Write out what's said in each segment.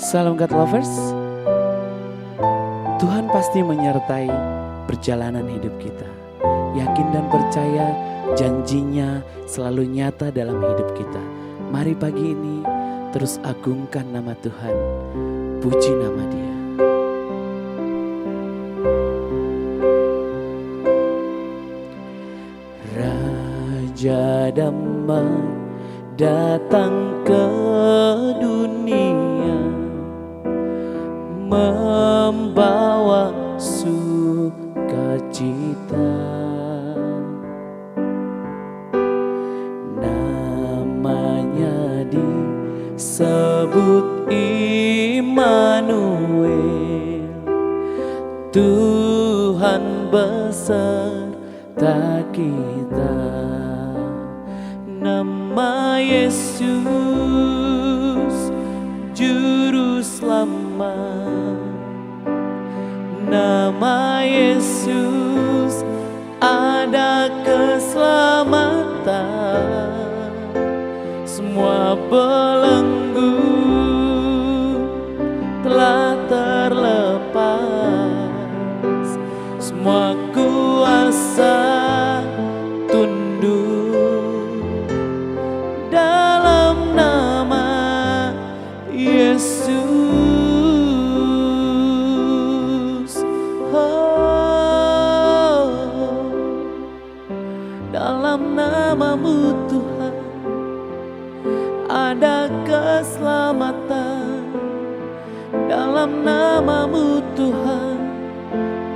Salam God Lovers. Tuhan pasti menyertai perjalanan hidup kita. Yakin dan percaya janjinya selalu nyata dalam hidup kita. Mari pagi ini terus agungkan nama Tuhan. Puji nama Dia. Raja damai datang ke dunia, membawa sukacita. Namanya disebut Immanuel, Tuhan beserta kita. Nama Yesus Juru Selamat, nama Yesus ada keselamatan. Semua belenggu telah terlepas, semua kuasa tunduk dalam nama Yesus. Dalam namamu Tuhan ada keselamatan. Dalam namamu Tuhan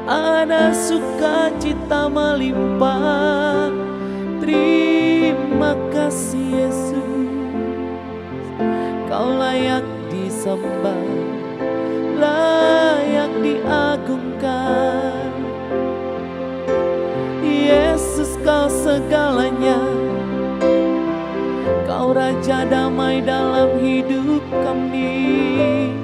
ada sukacita melimpah. Terima kasih Yesus, Kau layak disembah, layak diagungkan. Yesus Kau segalanya, Kau Raja damai dalam hidup kami.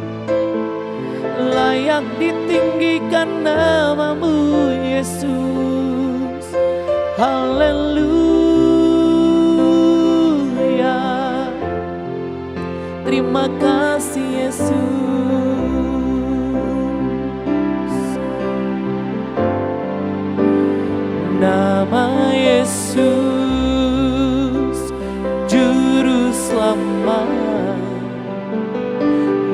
Layak ditinggikan namamu Yesus. Haleluya. Terima kasih Yesus. Nama Yesus Juru Selamat,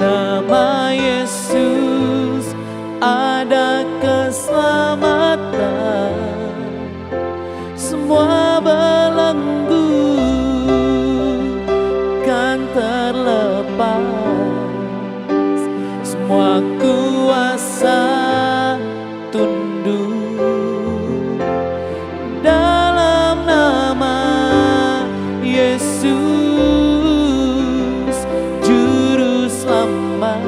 nama Yesus ada keselamatan. Semua belenggu kan terlepas, semua kuasa tunduk dalam nama Yesus Juru Selamat.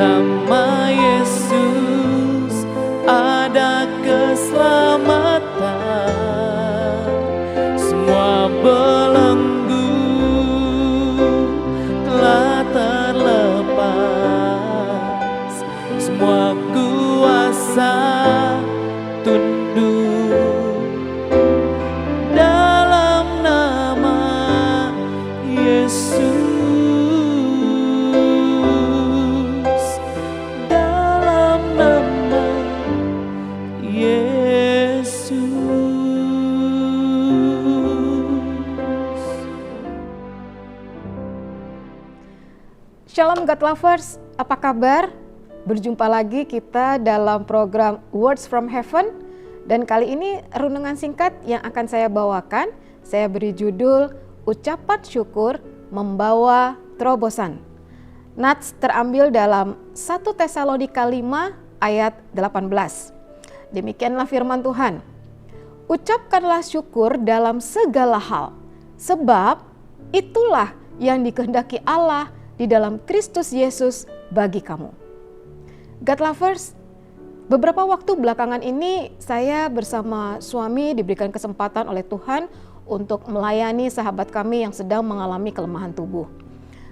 Nama Yesus ada keselamatan. Semua belenggu telah terlepas, semua kuasa tunduk dalam nama Yesus. Dalam nama Yesus. Shalom God Lovers, apa kabar? Berjumpa lagi kita dalam program Words from Heaven. Dan kali ini renungan singkat yang akan saya bawakan, saya beri judul Ucapan Syukur Membawa Terobosan. Nats terambil dalam 1 Tesalonika 5 ayat 18. Demikianlah firman Tuhan. Ucapkanlah syukur dalam segala hal, sebab itulah yang dikehendaki Allah di dalam Kristus Yesus bagi kamu. God Lovers, beberapa waktu belakangan ini saya bersama suami diberikan kesempatan oleh Tuhan untuk melayani sahabat kami yang sedang mengalami kelemahan tubuh.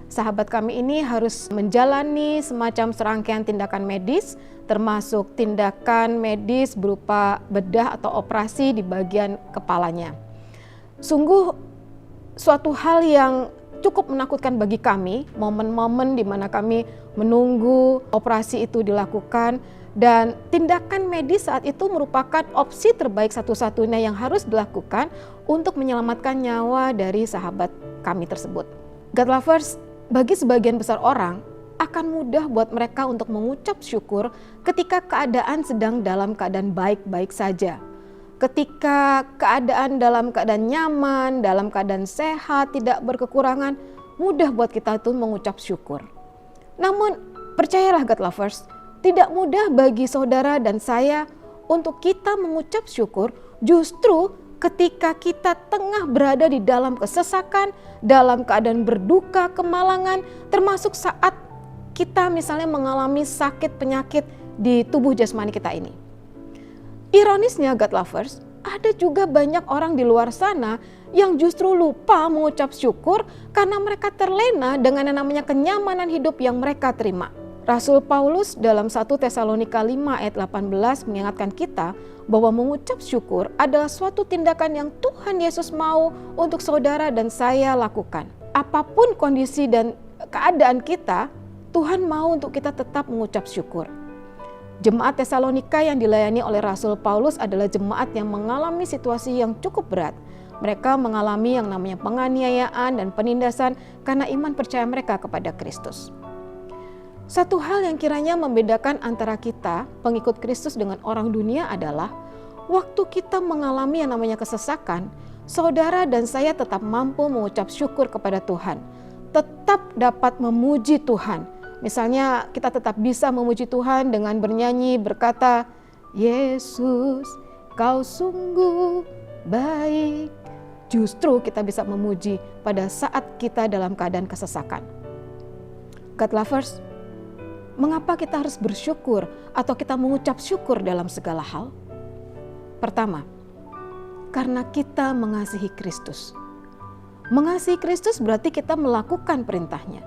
Sahabat kami ini harus menjalani semacam serangkaian tindakan medis, termasuk tindakan medis berupa bedah atau operasi di bagian kepalanya. Sungguh suatu hal yang cukup menakutkan bagi kami, momen-momen di mana kami menunggu operasi itu dilakukan, dan tindakan medis saat itu merupakan opsi terbaik satu-satunya yang harus dilakukan untuk menyelamatkan nyawa dari sahabat kami tersebut. God lovers, bagi sebagian besar orang, akan mudah buat mereka untuk mengucap syukur ketika keadaan sedang dalam keadaan baik-baik saja. Ketika keadaan dalam keadaan nyaman, dalam keadaan sehat, tidak berkekurangan, mudah buat kita itu mengucap syukur. Namun percayalah God lovers, tidak mudah bagi saudara dan saya untuk kita mengucap syukur justru ketika kita tengah berada di dalam kesesakan, dalam keadaan berduka, kemalangan, termasuk saat kita misalnya mengalami sakit penyakit di tubuh jasmani kita ini. Ironisnya God lovers, ada juga banyak orang di luar sana yang justru lupa mengucap syukur karena mereka terlena dengan yang namanya kenyamanan hidup yang mereka terima. Rasul Paulus dalam 1 Tesalonika 5 ayat 18 mengingatkan kita bahwa mengucap syukur adalah suatu tindakan yang Tuhan Yesus mau untuk saudara dan saya lakukan. Apapun kondisi dan keadaan kita, Tuhan mau untuk kita tetap mengucap syukur. Jemaat Tesalonika yang dilayani oleh Rasul Paulus adalah jemaat yang mengalami situasi yang cukup berat. Mereka mengalami yang namanya penganiayaan dan penindasan karena iman percaya mereka kepada Kristus. Satu hal yang kiranya membedakan antara kita, pengikut Kristus, dengan orang dunia adalah waktu kita mengalami yang namanya kesesakan, saudara dan saya tetap mampu mengucap syukur kepada Tuhan, tetap dapat memuji Tuhan. Misalnya kita tetap bisa memuji Tuhan dengan bernyanyi berkata, Yesus kau sungguh baik. Justru kita bisa memuji pada saat kita dalam keadaan kesesakan. God lovers, mengapa kita harus bersyukur atau kita mengucap syukur dalam segala hal? Pertama, karena kita mengasihi Kristus. Mengasihi Kristus berarti kita melakukan perintahnya.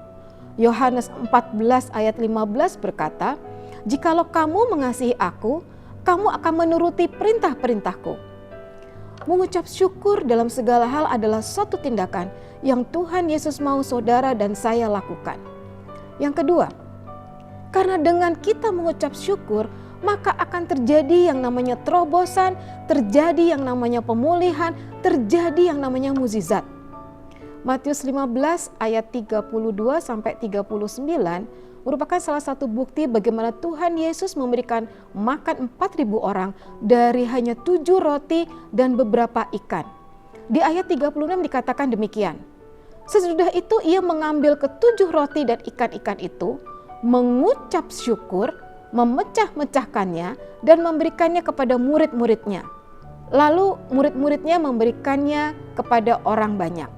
Yohanes 14 ayat 15 berkata, jikalau kamu mengasihi aku, kamu akan menuruti perintah-perintahku. Mengucap syukur dalam segala hal adalah suatu tindakan yang Tuhan Yesus mau saudara dan saya lakukan. Yang kedua, karena dengan kita mengucap syukur, maka akan terjadi yang namanya terobosan, terjadi yang namanya pemulihan, terjadi yang namanya mukjizat. Matius 15 ayat 32 sampai 39 merupakan salah satu bukti bagaimana Tuhan Yesus memberikan makan 4.000 orang dari hanya 7 roti dan beberapa ikan. Di ayat 36 dikatakan demikian. Sesudah itu ia mengambil ke-7 roti dan ikan-ikan itu, mengucap syukur, memecah-mecahkannya dan memberikannya kepada murid-muridnya. Lalu murid-muridnya memberikannya kepada orang banyak.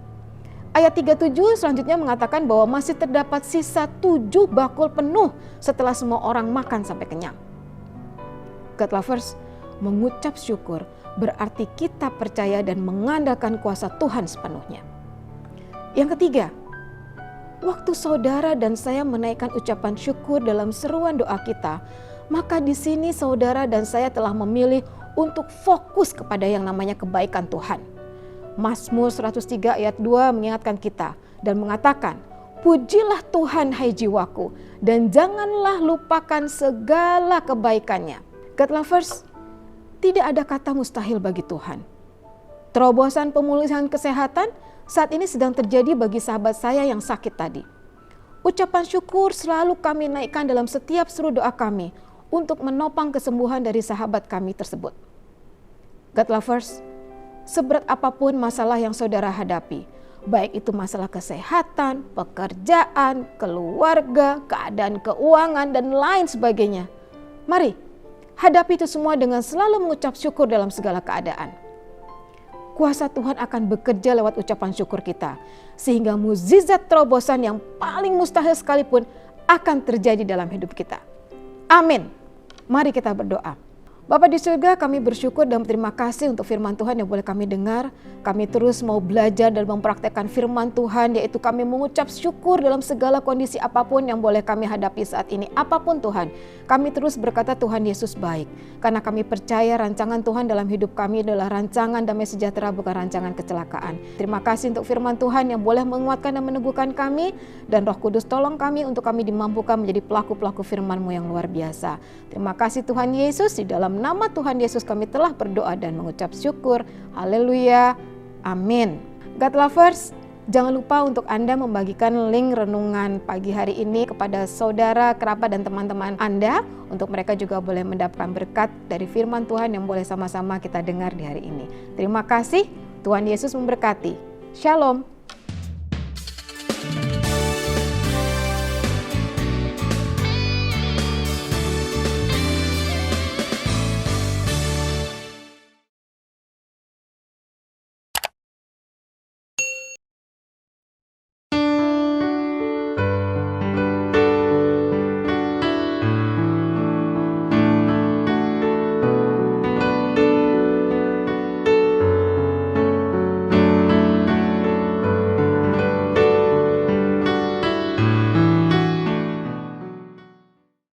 Ayat 37 selanjutnya mengatakan bahwa masih terdapat sisa 7 bakul penuh setelah semua orang makan sampai kenyang. God lovers, mengucap syukur berarti kita percaya dan mengandalkan kuasa Tuhan sepenuhnya. Yang ketiga, waktu saudara dan saya menaikkan ucapan syukur dalam seruan doa kita, maka di sini saudara dan saya telah memilih untuk fokus kepada yang namanya kebaikan Tuhan. Mazmur 103 ayat 2 mengingatkan kita dan mengatakan, pujilah Tuhan hai jiwaku dan janganlah lupakan segala kebaikannya. God lovers, tidak ada kata mustahil bagi Tuhan. Terobosan pemulihan kesehatan saat ini sedang terjadi bagi sahabat saya yang sakit tadi. Ucapan syukur selalu kami naikkan dalam setiap seru doa kami untuk menopang kesembuhan dari sahabat kami tersebut. God lovers, seberat apapun masalah yang saudara hadapi, baik itu masalah kesehatan, pekerjaan, keluarga, keadaan keuangan, dan lain sebagainya. Mari, hadapi itu semua dengan selalu mengucap syukur dalam segala keadaan. Kuasa Tuhan akan bekerja lewat ucapan syukur kita, sehingga mukjizat terobosan yang paling mustahil sekalipun akan terjadi dalam hidup kita. Amin. Mari kita berdoa. Bapa di surga, kami bersyukur dan berterima kasih untuk firman Tuhan yang boleh kami dengar. Kami terus mau belajar dan mempraktekkan firman Tuhan, yaitu kami mengucap syukur dalam segala kondisi apapun yang boleh kami hadapi saat ini. Apapun Tuhan, kami terus berkata Tuhan Yesus baik. Karena kami percaya rancangan Tuhan dalam hidup kami adalah rancangan damai sejahtera, bukan rancangan kecelakaan. Terima kasih untuk firman Tuhan yang boleh menguatkan dan meneguhkan kami. Dan Roh Kudus tolong kami untuk kami dimampukan menjadi pelaku-pelaku firman-Mu yang luar biasa. Terima kasih Tuhan Yesus, di dalam nama Tuhan Yesus kami telah berdoa dan mengucap syukur. Haleluya. Amin. God lovers, jangan lupa untuk Anda membagikan link renungan pagi hari ini kepada saudara, kerabat, dan teman-teman Anda, untuk mereka juga boleh mendapatkan berkat dari firman Tuhan yang boleh sama-sama kita dengar di hari ini. Terima kasih, Tuhan Yesus memberkati. Shalom.